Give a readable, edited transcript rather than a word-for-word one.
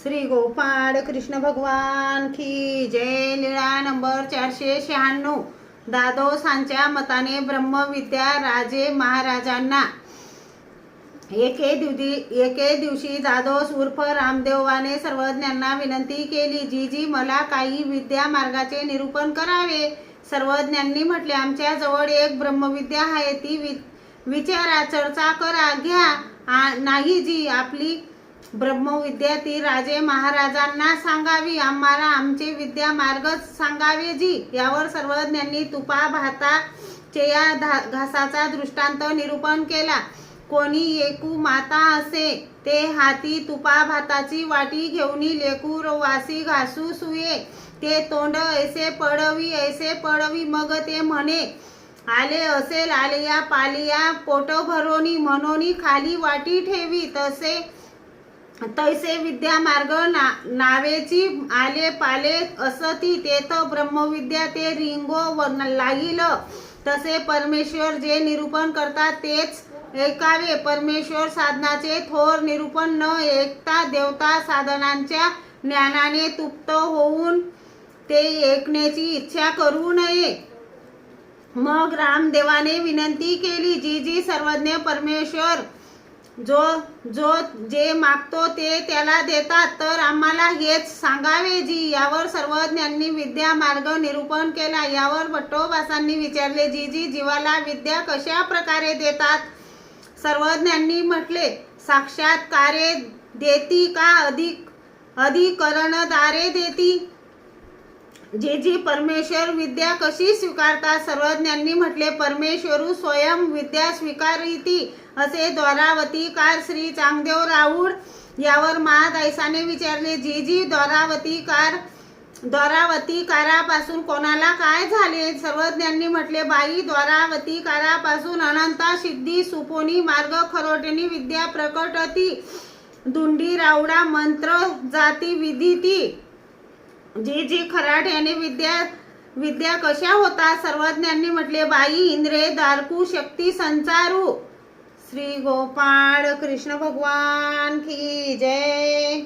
श्री गोपाळ कृष्ण भगवान की जय। लीळा नंबर 496। दादोसांच्या मताने ब्रह्मविद्या राजे महाराजांना। एके दिवशी दादोस उर्फ रामदेवाने सर्वज्ञांना विनंती केली, जी मला काही विद्या मार्गाचे निरूपण करावे। सर्वज्ञांनी म्हटले, आमच्या जवळ एक ब्रह्मविद्या आहे, ती विचारा, चर्चा करा, घ्या। नाही जी, आपली ब्रह्मविद्या ती राजे महाराजांना सांगावी, आम्हाला आमचे विद्या मार्ग सांगावे जी। यावर सर्वज्ञांनी तुपा भाताचे या घासाचा दृष्टांत निरूपण केला। कोणी एकू माता असे, ते हाती तुपा भाताची वाटी घेऊनी लेकूर वासी घासू सुये, ते तोंड ऐसे पडवी, मग ते म्हणे, आले असेल आलिया पालिया, पोट भरोनी म्हणोनी खाली वाटी ठेवी, तैसे विद्या मार्ग नावेची आले पाले असती, तेथ ब्रह्मविद्या ते रिंगो लागिल। तसे परमेश्वर जे निरूपण करतात तेच ऐकावे। परमेश्वर साधनाचे थोर निरूपण न ऐकता देवता साधनांच्या ज्ञानाने तृप्त होऊन ते ऐकण्याची इच्छा करू नये। मग रामदेवाने विनंती केली, जी सर्वज्ञ परमेश्वर जो जे मागतो ते त्याला देतात, तर आम्हाला हेच सांगावे जी। यावर सर्वज्ञांनी विद्या मार्ग निरूपण केला। यावर भट्टोबासांनी विचारले, जी जीवाला विद्या कशा प्रकारे देतात? सर्वज्ञांनी म्हटले, साक्षात्कारे देती का अधिकरणद्वारे देती? जी परमेश्वर विद्या कशी स्वीकारतात? सर्वज्ञांनी म्हटले, परमेश्वरू स्वयं विद्या स्वीकारिती, असे द्वारावतीकार श्री चांगदेव राऊळ। यावर महादायसाने विचारले, जी द्वारावतीकारापासून कोणाला काय झाले? सर्वज्ञांनी म्हटले, बाई द्वारावतीकारापासून अनंता सिद्धी सुपोनी मार्ग खरोटेनी विद्या प्रकटती, दुंडी राऊळा मंत्र जाती विधिती। जी खराट्याने विद्या कशा होता? सर्वज्ञांनी म्हटले, बाई इंद्रिये दारकू शक्ती संचारू। श्री गोपाळ कृष्ण भगवान की जय।